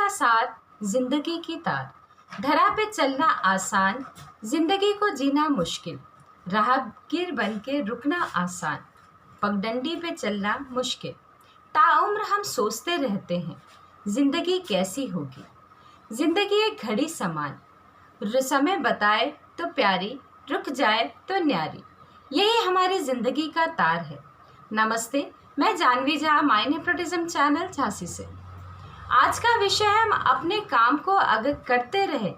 का साथ जिंदगी की तार, धरा पे चलना आसान, जिंदगी को जीना मुश्किल, राहगीर बन के रुकना आसान, पगडंडी पे चलना मुश्किल। ताउम्र हम सोचते रहते हैं जिंदगी कैसी होगी, जिंदगी एक घड़ी समान, समय बताए तो प्यारी, रुक जाए तो न्यारी, यही हमारी जिंदगी का तार है। नमस्ते, मैं Janvi Jha, my nepotism channel Jhansi से। आज का विषय है, हम अपने काम को अगर करते रहे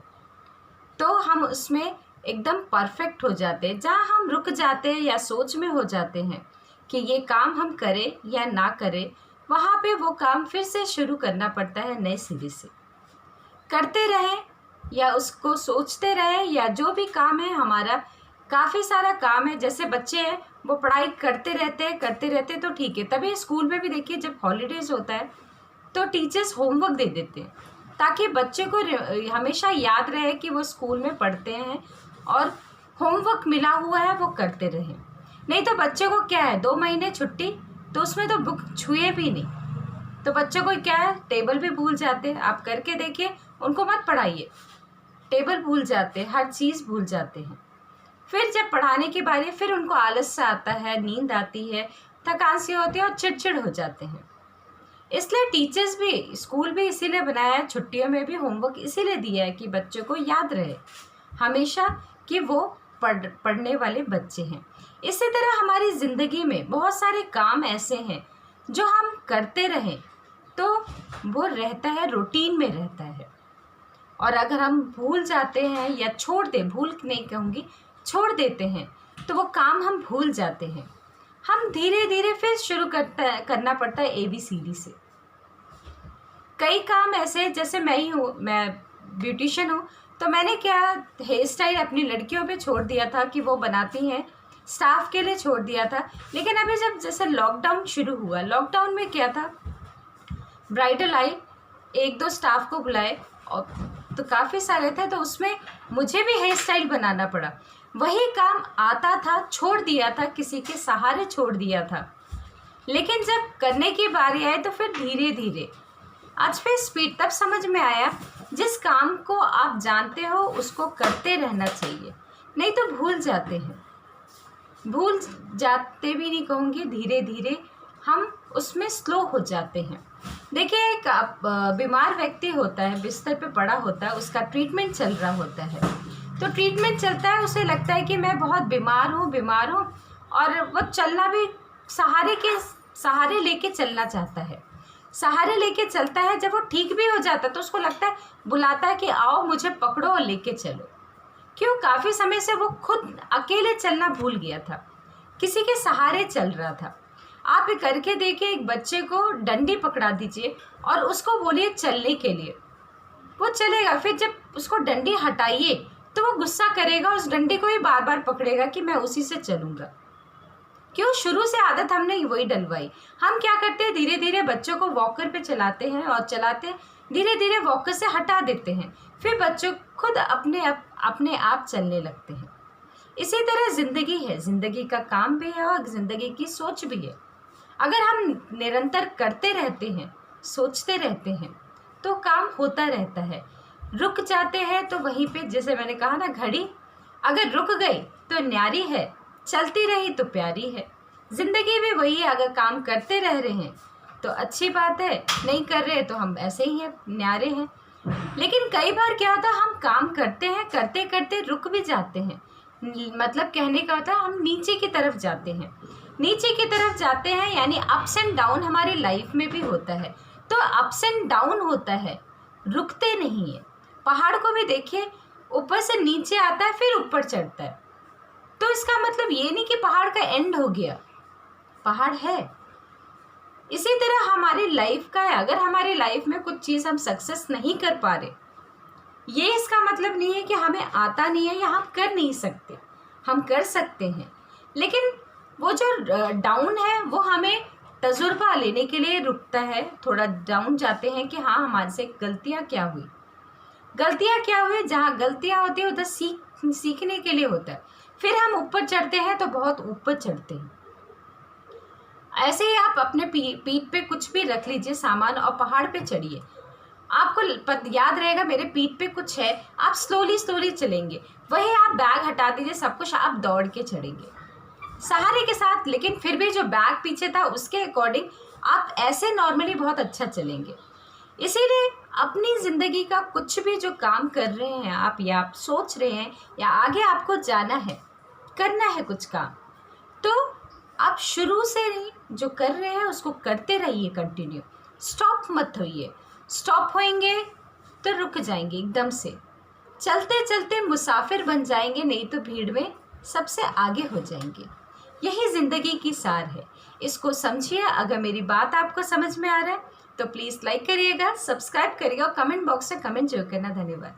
तो हम उसमें एकदम परफेक्ट हो जाते हैं। जहाँ हम रुक जाते हैं या सोच में हो जाते हैं कि ये काम हम करें या ना करें, वहाँ पे वो काम फिर से शुरू करना पड़ता है नए सिरे से। करते रहे या उसको सोचते रहे, या जो भी काम है, हमारा काफ़ी सारा काम है। जैसे बच्चे हैं, वो पढ़ाई करते रहते तो ठीक है। तभी स्कूल में भी देखिए, जब हॉलीडेज़ होता है तो टीचर्स होमवर्क दे देते हैं ताकि बच्चे को हमेशा याद रहे कि वो स्कूल में पढ़ते हैं और होमवर्क मिला हुआ है वो करते रहें। नहीं तो बच्चे को क्या है, 2 महीने छुट्टी, तो उसमें तो बुक छुए भी नहीं, तो बच्चों को क्या है, टेबल भी भूल जाते हैं। आप करके देखिए, उनको मत पढ़ाइए, टेबल भूल जाते हैं, हर चीज़ भूल जाते हैं। फिर जब पढ़ाने की बारी, फिर उनको आलस सा आता है, नींद आती है, थकान सी होती है और चिड़चिड़ हो जाते हैं। इसलिए टीचर्स भी, स्कूल भी इसीलिए बनाया है, छुट्टियों में भी होमवर्क इसीलिए दिया है कि बच्चों को याद रहे हमेशा कि वो पढ़ने वाले बच्चे हैं। इसी तरह हमारी ज़िंदगी में बहुत सारे काम ऐसे हैं जो हम करते रहें तो वो रहता है, रूटीन में रहता है। और अगर हम भूल जाते हैं या छोड़ दें, भूल नहीं कहूँगी, छोड़ देते हैं, तो वो काम हम भूल जाते हैं। हम धीरे धीरे फिर शुरू करना पड़ता है ABCD से। कई काम ऐसे, जैसे मैं ही हूँ, मैं ब्यूटिशियन हूँ, तो मैंने क्या, हेयर स्टाइल अपनी लड़कियों पे छोड़ दिया था कि वो बनाती हैं, स्टाफ के लिए छोड़ दिया था। लेकिन अभी जब जैसे लॉकडाउन शुरू हुआ, लॉकडाउन में क्या था, ब्राइडल आई, 1-2 स्टाफ को बुलाए और तो काफ़ी सारे थे, तो उसमें मुझे भी हेयर स्टाइल बनाना पड़ा। वही काम आता था, छोड़ दिया था, किसी के सहारे छोड़ दिया था। लेकिन जब करने की बारी आई तो फिर धीरे धीरे आज फिर स्पीड, तब समझ में आया जिस काम को आप जानते हो उसको करते रहना चाहिए, नहीं तो भूल जाते हैं। भूल जाते भी नहीं कहूँगी, धीरे धीरे हम उसमें स्लो हो जाते हैं। देखिए, एक बीमार व्यक्ति होता है, बिस्तर पे पड़ा होता है, उसका ट्रीटमेंट चल रहा होता है, तो ट्रीटमेंट चलता है, उसे लगता है कि मैं बहुत बीमार हूँ, और वो चलना भी सहारे लेके चलना चाहता है, सहारे लेके चलता है। जब वो ठीक भी हो जाता है तो उसको लगता है, बुलाता है कि आओ मुझे पकड़ो और लेके चलो। क्यों? काफ़ी समय से वो खुद अकेले चलना भूल गया था, किसी के सहारे चल रहा था। आप ये करके देखिए, एक बच्चे को डंडी पकड़ा दीजिए और उसको बोलिए चलने के लिए, वो चलेगा। फिर जब उसको डंडी हटाइए तो वो गुस्सा करेगा, उस डंडी को ही बार बार पकड़ेगा कि मैं उसी से चलूँगा। क्यों? शुरू से आदत हमने वही डलवाई। हम क्या करते हैं, धीरे धीरे बच्चों को वॉकर पे चलाते हैं और चलाते धीरे धीरे वॉकर से हटा देते हैं, फिर बच्चों खुद अपने आप चलने लगते हैं। इसी तरह ज़िंदगी है, ज़िंदगी का काम भी है और ज़िंदगी की सोच भी है। अगर हम निरंतर करते रहते हैं, सोचते रहते हैं, तो काम होता रहता है। रुक जाते हैं तो वहीं पे, जैसे मैंने कहा ना, घड़ी अगर रुक गई तो न्यारी है, चलती रही तो प्यारी है। ज़िंदगी भी वही है, अगर काम करते रह रहे हैं तो अच्छी बात है, नहीं कर रहे तो हम ऐसे ही हैं, न्यारे हैं। लेकिन कई बार क्या होता है, हम काम करते हैं, करते करते रुक भी जाते हैं। मतलब कहने का होता है, हम नीचे की तरफ जाते हैं, नीचे की तरफ जाते हैं, यानी अप्स एंड डाउन हमारी लाइफ में भी होता है। तो अप्स एंड डाउन होता है, रुकते नहीं है। पहाड़ को भी देखिए, ऊपर से नीचे आता है, फिर ऊपर चढ़ता है, तो इसका मतलब ये नहीं कि पहाड़ का एंड हो गया, पहाड़ है। इसी तरह हमारी लाइफ का है, अगर हमारी लाइफ में कुछ चीज़ हम सक्सेस नहीं कर पा रहे, ये इसका मतलब नहीं है कि हमें आता नहीं है या हम कर नहीं सकते, हम कर सकते हैं। लेकिन वो जो डाउन है, वो हमें तजुर्बा लेने के लिए रुकता है, थोड़ा डाउन जाते हैं कि हाँ, हमारे से गलतियाँ क्या हुई, जहाँ गलतियाँ होती है उधर सीखने के लिए होता है। फिर हम ऊपर चढ़ते हैं तो बहुत ऊपर चढ़ते हैं। ऐसे ही आप अपने पीठ पे कुछ भी रख लीजिए सामान और पहाड़ पे चढ़िए। आपको याद रहेगा मेरे पीठ पे कुछ है, आप स्लोली चलेंगे। वही आप बैग हटा दीजिए, सब कुछ आप दौड़ के चढ़ेंगे सहारे के साथ, लेकिन फिर भी जो बैग पीछे था उसके अकॉर्डिंग आप ऐसे नॉर्मली बहुत अच्छा चलेंगे। इसीलिए अपनी ज़िंदगी का कुछ भी जो काम कर रहे हैं आप, या आप सोच रहे हैं, या आगे आपको जाना है, करना है कुछ काम, तो आप शुरू से ही जो कर रहे हैं उसको करते रहिए कंटिन्यू, स्टॉप मत होइए। स्टॉप होएंगे तो रुक जाएंगे एकदम से, चलते चलते मुसाफिर बन जाएंगे, नहीं तो भीड़ में सबसे आगे हो जाएंगे। यही ज़िंदगी की सार है, इसको समझिए। अगर मेरी बात आपको समझ में आ रहा है तो प्लीज़ लाइक करिएगा, सब्सक्राइब करिएगा और कमेंट बॉक्स में कमेंट जरूर करना। धन्यवाद।